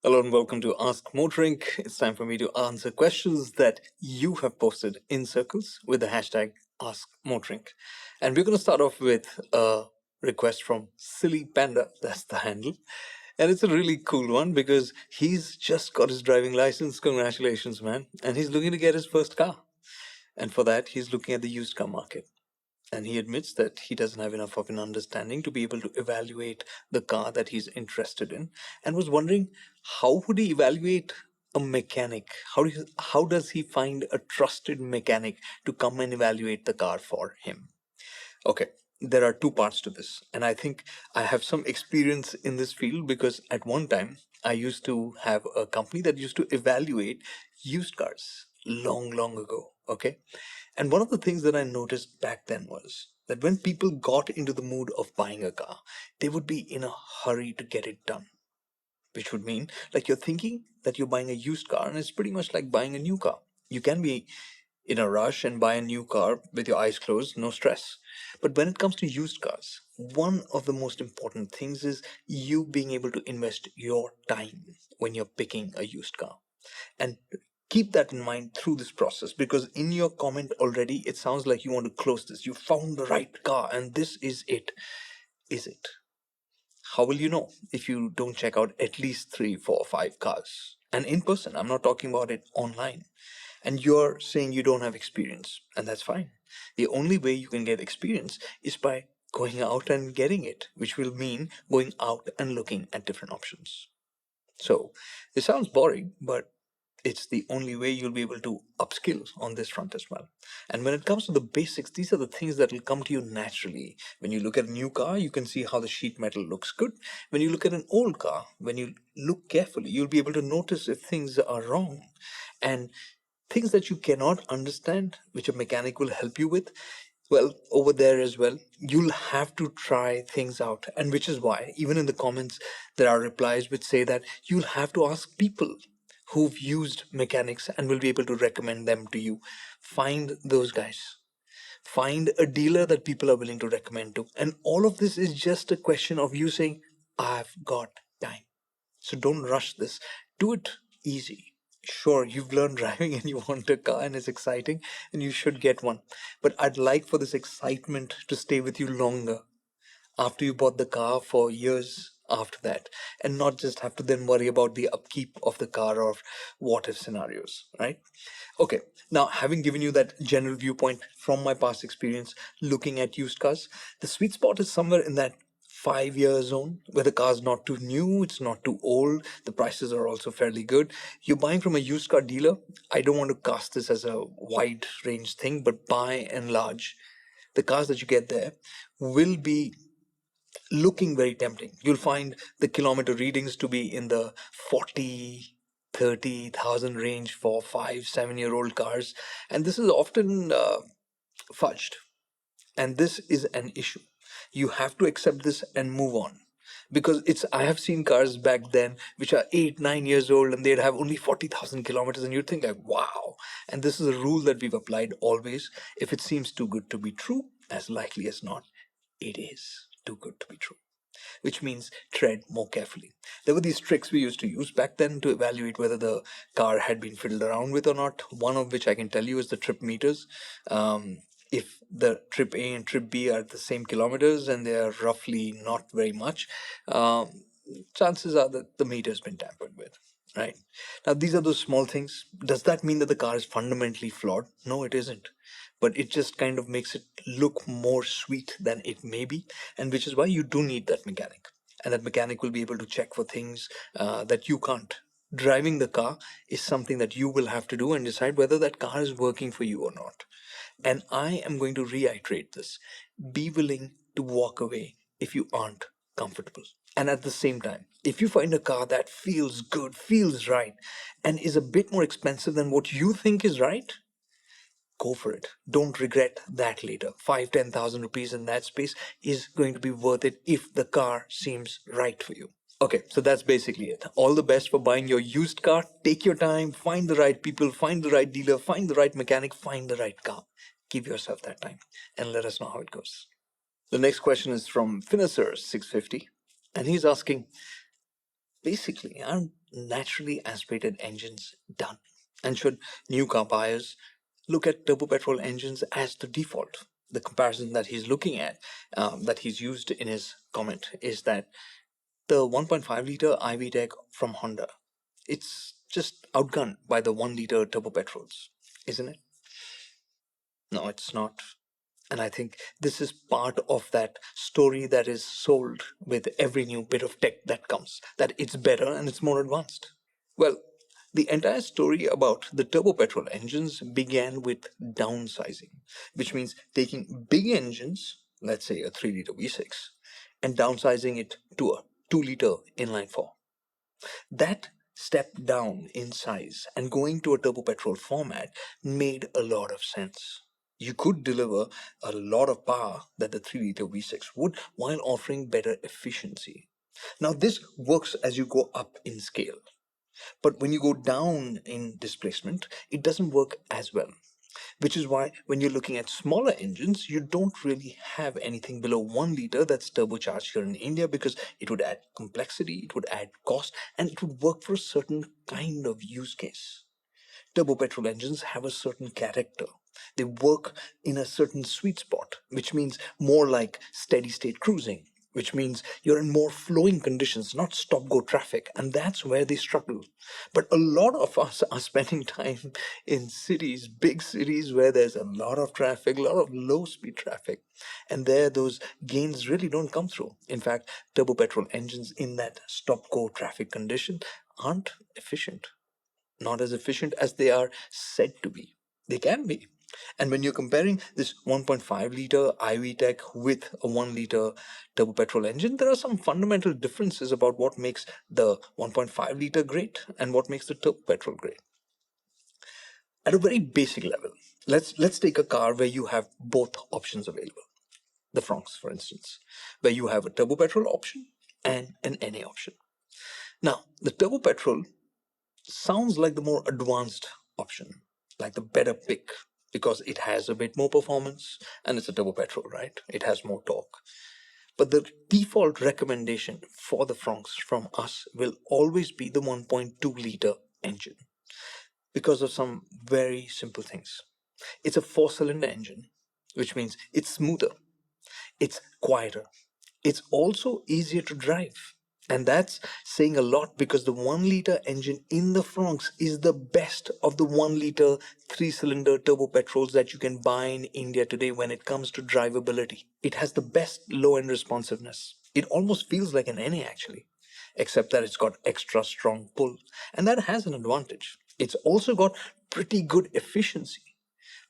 Hello and welcome to Ask MotorInc. It's time for me to answer questions that you have posted in circles with the hashtag AskMotorInc. And we're going to start off with a request from Silly Panda. That's the handle. And it's a really cool one because he's just got his driving license. Congratulations, man. And he's looking to get his first car. And for that, he's looking at the used car market. And he admits that he doesn't have enough of an understanding to be able to evaluate the car that he's interested in, and was wondering how would he evaluate a mechanic? How does he find a trusted mechanic to come and evaluate the car for him? Okay, there are two parts to this, and I think I have some experience in this field because at one time I used to have a company that used to evaluate used cars long ago. Okay, and one of the things that I noticed back then was that when people got into the mood of buying a car, they would be in a hurry to get it done, which would mean like you're thinking that you're buying a used car, and it's pretty much like buying a new car. You can be in a rush and buy a new car with your eyes closed, no stress. But when it comes to used cars, one of the most important things is you being able to invest your time when you're picking a used car. And keep that in mind through this process, because in your comment already it sounds like you want to close this. You found the right car and this is it. Is it? How will you know if you don't check out at least 3, 4, 5 cars? And in person, I'm not talking about it online. And you're saying you don't have experience, and that's fine. The only way you can get experience is by going out and getting it, which will mean going out and looking at different options. So this sounds boring, but it's the only way you'll be able to upskill on this front as well. And when it comes to the basics, these are the things that will come to you naturally. When you look at a new car, you can see how the sheet metal looks good. When you look at an old car, when you look carefully, you'll be able to notice if things are wrong. And things that you cannot understand, which a mechanic will help you with, well, over there as well, you'll have to try things out. And which is why, even in the comments, there are replies which say that you'll have to ask people who've used mechanics and will be able to recommend them to you. Find those guys. Find a dealer that people are willing to recommend to. And all of this is just a question of you saying, I've got time. So don't rush this. Do it easy. Sure, you've learned driving and you want a car and it's exciting and you should get one. But I'd like for this excitement to stay with you longer after you bought the car, for years after that, and not just have to then worry about the upkeep of the car or what if scenarios, right? Okay, now having given you that general viewpoint from my past experience looking at used cars, the sweet spot is somewhere in that 5 year zone where the car's not too new, it's not too old, the prices are also fairly good. You're buying from a used car dealer. I don't want to cast this as a wide range thing, but by and large, the cars that you get there will be looking very tempting. You'll find the kilometer readings to be in the 40, 30,000 range for 5, 7 year old cars. And this is often fudged. And this is an issue. You have to accept this and move on. Because I have seen cars back then which are 8, 9 years old and they'd have only 40,000 kilometers, and you'd think like, wow. And this is a rule that we've applied always. If it seems too good to be true, as likely as not, it is too good to be true, which means tread more carefully. There were these tricks we used to use back then to evaluate whether the car had been fiddled around with or not. One of which I can tell you is the trip meters. If the trip A and trip B are the same kilometers and they are roughly not very much, chances are that the meter's been tampered with. Right. Now, these are those small things. Does that mean that the car is fundamentally flawed? No, it isn't. But it just kind of makes it look more sweet than it may be. And which is why you do need that mechanic. And that mechanic will be able to check for things that you can't. Driving the car is something that you will have to do and decide whether that car is working for you or not. And I am going to reiterate this. Be willing to walk away if you aren't comfortable. And at the same time, if you find a car that feels good, feels right, and is a bit more expensive than what you think is right, go for it. Don't regret that later. 5, 10,000 rupees in that space is going to be worth it if the car seems right for you. Okay, so that's basically it. All the best for buying your used car. Take your time, find the right people, find the right dealer, find the right mechanic, find the right car. Give yourself that time and let us know how it goes. The next question is from Finisher650, and he's asking, basically, are naturally aspirated engines done? And should new car buyers look at turbo petrol engines as the default? The comparison that he's looking at, that he's used in his comment, is that the 1.5 liter IV tech from Honda, it's just outgunned by the 1 liter turbo petrols, isn't it? No, it's not. And I think this is part of that story that is sold with every new bit of tech that comes, that it's better and it's more advanced. Well, the entire story about the turbo petrol engines began with downsizing, which means taking big engines, let's say a 3 liter V6, and downsizing it to a 2 liter inline 4. That step down in size and going to a turbo petrol format made a lot of sense. You could deliver a lot of power that the 3 liter V6 would while offering better efficiency. Now, this works as you go up in scale, but when you go down in displacement, it doesn't work as well. Which is why, when you're looking at smaller engines, you don't really have anything below 1 liter that's turbocharged here in India, because it would add complexity, it would add cost, and it would work for a certain kind of use case. Turbo petrol engines have a certain character. They work in a certain sweet spot, which means more like steady state cruising, which means you're in more flowing conditions, not stop go traffic, and that's where they struggle. But a lot of us are spending time in cities, big cities, where there's a lot of traffic, a lot of low speed traffic, and there those gains really don't come through. In fact, turbo petrol engines in that stop go traffic condition aren't efficient, not as efficient as they are said to be. They can be. And when you're comparing this 1.5 liter IV tech with a 1 liter turbo petrol engine, there are some fundamental differences about what makes the 1.5 liter great and what makes the turbo petrol great. At a very basic level, let's take a car where you have both options available. The Francs, for instance, where you have a turbo petrol option and an NA option. Now, the turbo petrol sounds like the more advanced option, like the better pick, because it has a bit more performance and it's a turbo petrol, right? It has more torque. But the default recommendation for the Francs from us will always be the 1.2 liter engine, because of some very simple things. It's a 4-cylinder engine, which means it's smoother, it's quieter, it's also easier to drive. And that's saying a lot, because the 1 liter engine in the Francs is the best of the 1 liter 3-cylinder turbo petrols that you can buy in India today when it comes to drivability. It has the best low end responsiveness. It almost feels like an NA actually, except that it's got extra strong pull. And that has an advantage. It's also got pretty good efficiency.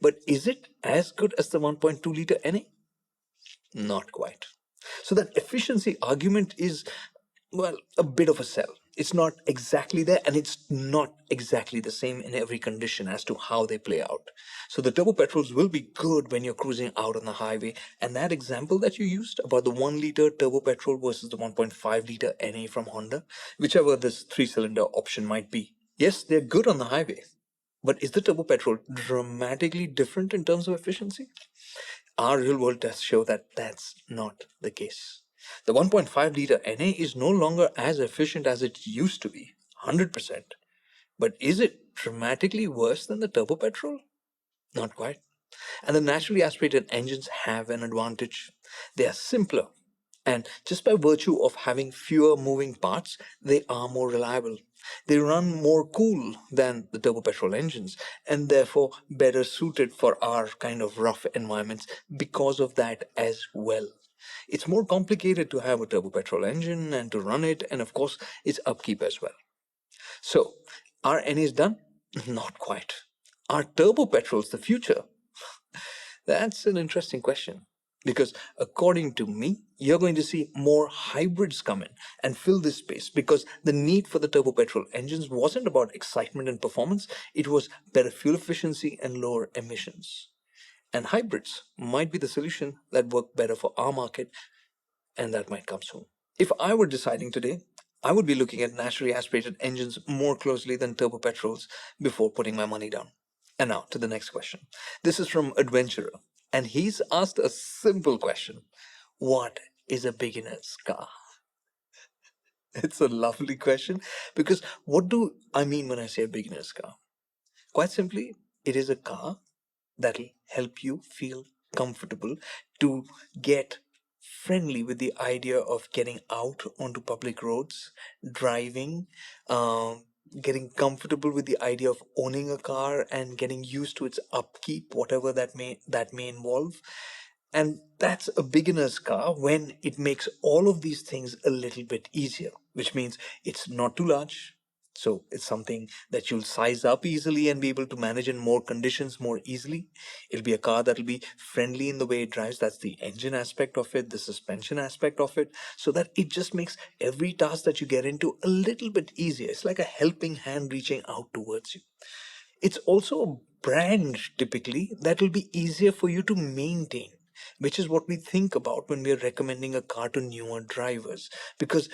But is it as good as the 1.2 liter NA? Not quite. So that efficiency argument is, well, a bit of a sell. It's not exactly there, and it's not exactly the same in every condition as to how they play out. So the turbo petrols will be good when you're cruising out on the highway. And that example that you used about the 1 liter turbo petrol versus the 1.5 liter NA from Honda, whichever this 3-cylinder option might be, yes, they're good on the highway. But is the turbo petrol dramatically different in terms of efficiency? Our real world tests show that that's not the case. The 1.5 liter NA is no longer as efficient as it used to be, 100%. But is it dramatically worse than the turbo petrol? Not quite. And the naturally aspirated engines have an advantage. They are simpler. And just by virtue of having fewer moving parts, they are more reliable. They run more cool than the turbo petrol engines, and therefore better suited for our kind of rough environments because of that as well. It's more complicated to have a turbo petrol engine and to run it, and of course, its upkeep as well. So, are NAs done? Not quite. Are turbo petrols the future? That's an interesting question. Because according to me, you're going to see more hybrids come in and fill this space, because the need for the turbo petrol engines wasn't about excitement and performance, it was better fuel efficiency and lower emissions. And hybrids might be the solution that work better for our market, and that might come soon. If I were deciding today, I would be looking at naturally aspirated engines more closely than turbo petrols before putting my money down. And now to the next question. This is from Adventurer, and he's asked a simple question: what is a beginner's car? It's a lovely question because what do I mean when I say a beginner's car? Quite simply, it is a car that'll help you feel comfortable to get friendly with the idea of getting out onto public roads, driving, um, getting comfortable with the idea of owning a car and getting used to its upkeep, whatever that may involve. And that's a beginner's car when it makes all of these things a little bit easier, which means it's not too large. So it's something that you'll size up easily and be able to manage in more conditions more easily. It'll be a car that'll be friendly in the way it drives. That's the engine aspect of it, the suspension aspect of it, so that it just makes every task that you get into a little bit easier. It's like a helping hand reaching out towards you. It's also a brand typically that will be easier for you to maintain, which is what we think about when we're recommending a car to newer drivers. Because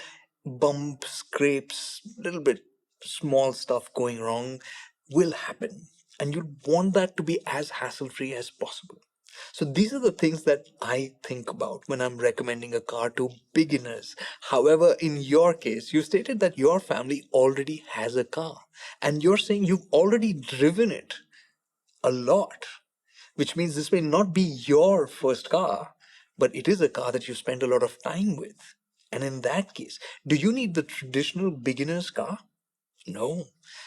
bumps, scrapes, little bit small stuff going wrong will happen. And you want that to be as hassle free as possible. So these are the things that I think about when I'm recommending a car to beginners. However, in your case, you stated that your family already has a car and you're saying you've already driven it a lot, which means this may not be your first car, but it is a car that you spend a lot of time with. And in that case, do you need the traditional beginner's car? No,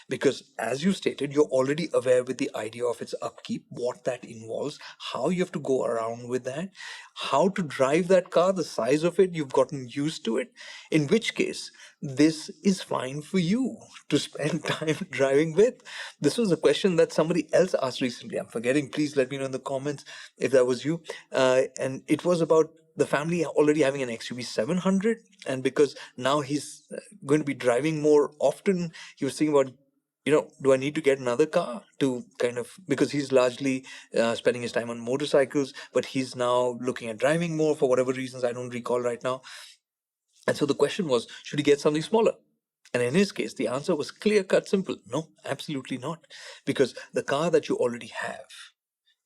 because as you stated, you're already aware with the idea of its upkeep, what that involves, how you have to go around with that, how to drive that car, the size of it, you've gotten used to it. In which case, this is fine for you to spend time driving with. This was a question that somebody else asked recently. I'm forgetting. Please let me know in the comments if that was you. And it was about the family already having an XUV 700, and because now he's going to be driving more often, he was thinking about, do I need to get another car to kind of, because he's largely spending his time on motorcycles, but he's now looking at driving more for whatever reasons I don't recall right now. And so the question was, should he get something smaller? And in his case, the answer was clear cut, simple. No, absolutely not. Because the car that you already have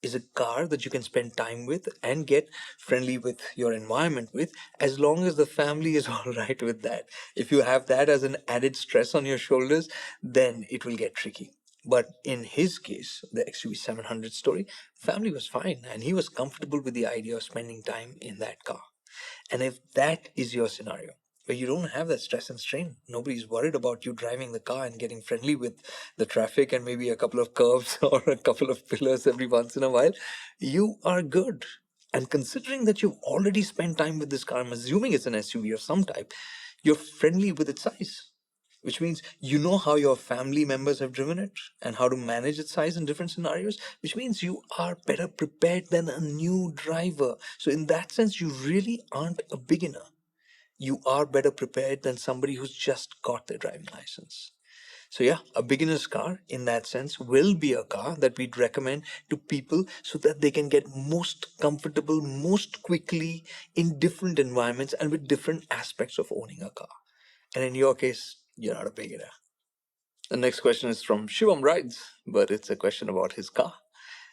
is a car that you can spend time with and get friendly with your environment with, as long as the family is all right with that. If you have that as an added stress on your shoulders, then it will get tricky. But in his case, the XUV 700 story, family was fine and he was comfortable with the idea of spending time in that car. And if that is your scenario, where you don't have that stress and strain, nobody's worried about you driving the car and getting friendly with the traffic and maybe a couple of curves or a couple of pillars every once in a while, you are good. And considering that you've already spent time with this car, I'm assuming it's an SUV of some type, you're friendly with its size, which means you know how your family members have driven it and how to manage its size in different scenarios, which means you are better prepared than a new driver. So, in that sense, you really aren't a beginner. You are better prepared than somebody who's just got their driving license. So, yeah, a beginner's car in that sense will be a car that we'd recommend to people so that they can get most comfortable most quickly in different environments and with different aspects of owning a car. And in your case, you're not a beginner. The next question is from Shivam Rides, but it's a question about his car.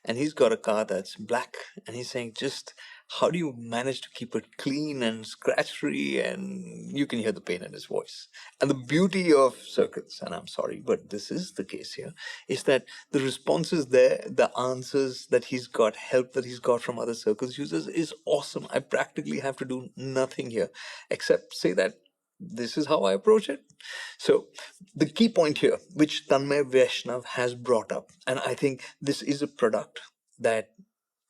And he's got a car that's black, and he's saying, just how do you manage to keep it clean and scratch free? And you can hear the pain in his voice. And the beauty of circuits, and I'm sorry, but this is the case here, is that the responses there, the answers that he's got, help that he's got from other circles users is awesome. I practically have to do nothing here except say that this is how I approach it. So the key point here, which Tanmay Vaishnav has brought up, and I think this is a product that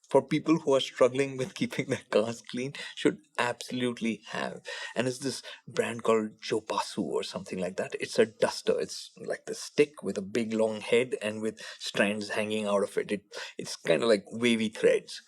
for people who are struggling with keeping their cars clean should absolutely have. And it's this brand called Jopasu or something like that. It's a duster. It's like the stick with a big long head and with strands hanging out of it. It's kind of like wavy threads.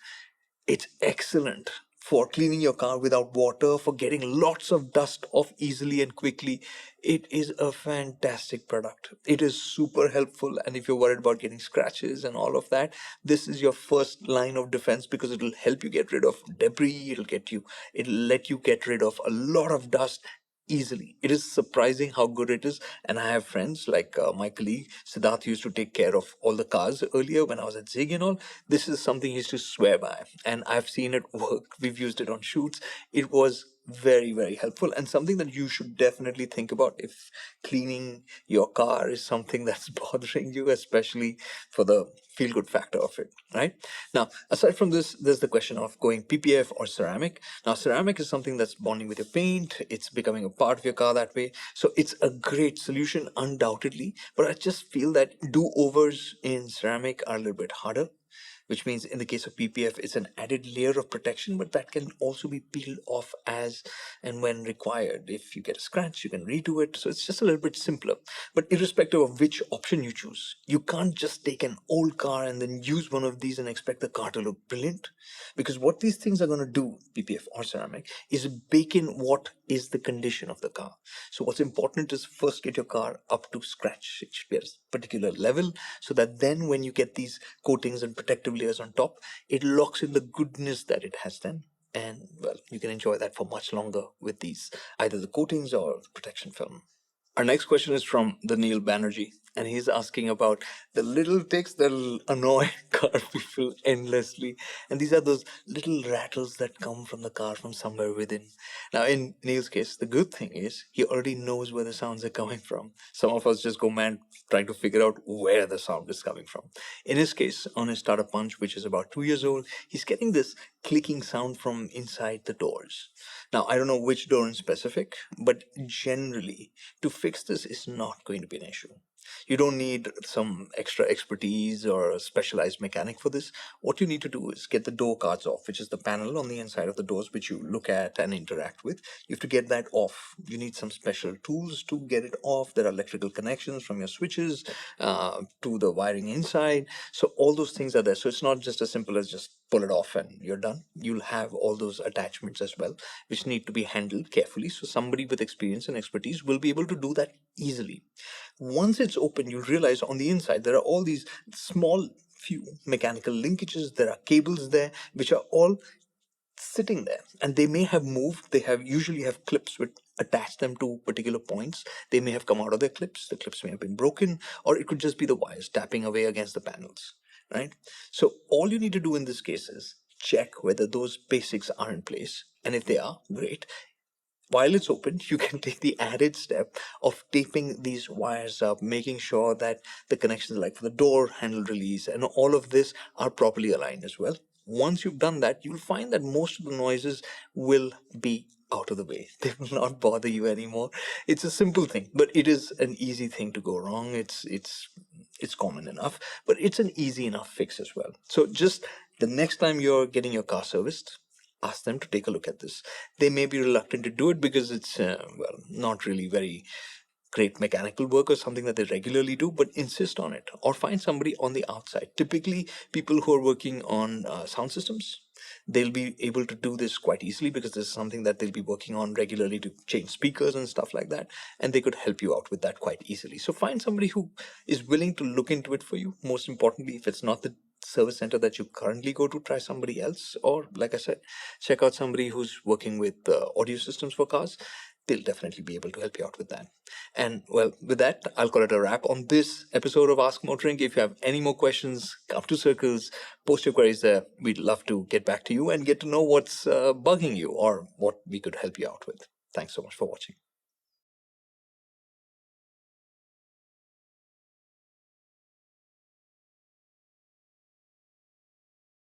It's excellent for cleaning your car without water, for getting lots of dust off easily and quickly. It is a fantastic product. It is super helpful. And if you're worried about getting scratches and all of that, this is your first line of defense because it'll help you get rid of debris. It'll let you get rid of a lot of dust easily. It is surprising how good it is. And I have friends like my colleague Siddharth used to take care of all the cars earlier when I was at Zig and all. This is something he used to swear by, and I've seen it work. We've used it on shoots. It was very, very helpful, and something that you should definitely think about if cleaning your car is something that's bothering you, especially for the feel good factor of it, right? Now, aside from this, there's the question of going PPF or ceramic. Now, ceramic is something that's bonding with your paint, it's becoming a part of your car that way. So it's a great solution, undoubtedly, but I just feel that do overs in ceramic are a little bit harder, which means in the case of PPF, it's an added layer of protection, but that can also be peeled off as and when required. If you get a scratch, you can redo it. So it's just a little bit simpler. But irrespective of which option you choose, you can't just take an old car and then use one of these and expect the car to look brilliant. Because what these things are going to do, PPF or ceramic, is bake in what is the condition of the car. So what's important is first get your car up to scratch. It should be at a particular level so that then when you get these coatings and protective layers on top, it locks in the goodness that it has then. And well, you can enjoy that for much longer with these, either the coatings or protection film. Our next question is from the Neil Banerjee, and he's asking about the little ticks that'll annoy car people endlessly. And these are those little rattles that come from the car from somewhere within. Now, in Neil's case, the good thing is he already knows where the sounds are coming from. Some of us just go mad trying to figure out where the sound is coming from. In his case, on his starter punch, which is about 2 years old, he's getting this clicking sound from inside the doors. Now, I don't know which door in specific, but generally, to fix this is not going to be an issue. You don't need some extra expertise or a specialized mechanic for this. What you need to do is get the door cards off, which is the panel on the inside of the doors which you look at and interact with. You have to get that off. You need some special tools to get it off. There are electrical connections from your switches to the wiring inside. So all those things are there. So it's not just as simple as just pull it off and you're done. You'll have all those attachments as well, which need to be handled carefully. So somebody with experience and expertise will be able to do that easily. Once it's open, you'll realize on the inside there are all these small few mechanical linkages. There are cables there which are all sitting there, and they may have moved. They have usually have clips which attach them to particular points. They may have come out of their clips. The clips may have been broken, or it could just be the wires tapping away against the panels, right? So all you need to do in this case is check whether those basics are in place, and if they are, great. While it's open, you can take the added step of taping these wires up, making sure that the connections like for the door handle release and all of this are properly aligned as well. Once you've done that, you'll find that most of the noises will be out of the way. They will not bother you anymore. It's a simple thing, but it is an easy thing to go wrong. It's common enough, but it's an easy enough fix as well. So just the next time you're getting your car serviced, ask them to take a look at this. They may be reluctant to do it because it's not really very great mechanical work or something that they regularly do, but insist on it or find somebody on the outside. Typically, people who are working on sound systems, they'll be able to do this quite easily because this is something that they'll be working on regularly to change speakers and stuff like that, and they could help you out with that quite easily. So find somebody who is willing to look into it for you. Most importantly, if it's not the service center that you currently go to, try somebody else, or like I said, check out somebody who's working with audio systems for cars. They'll definitely be able to help you out with that. And well, with that, I'll call it a wrap on this episode of Ask MotorInc. If you have any more questions, come to Circles, post your queries there. We'd love to get back to you and get to know what's bugging you or what we could help you out with. Thanks so much for watching.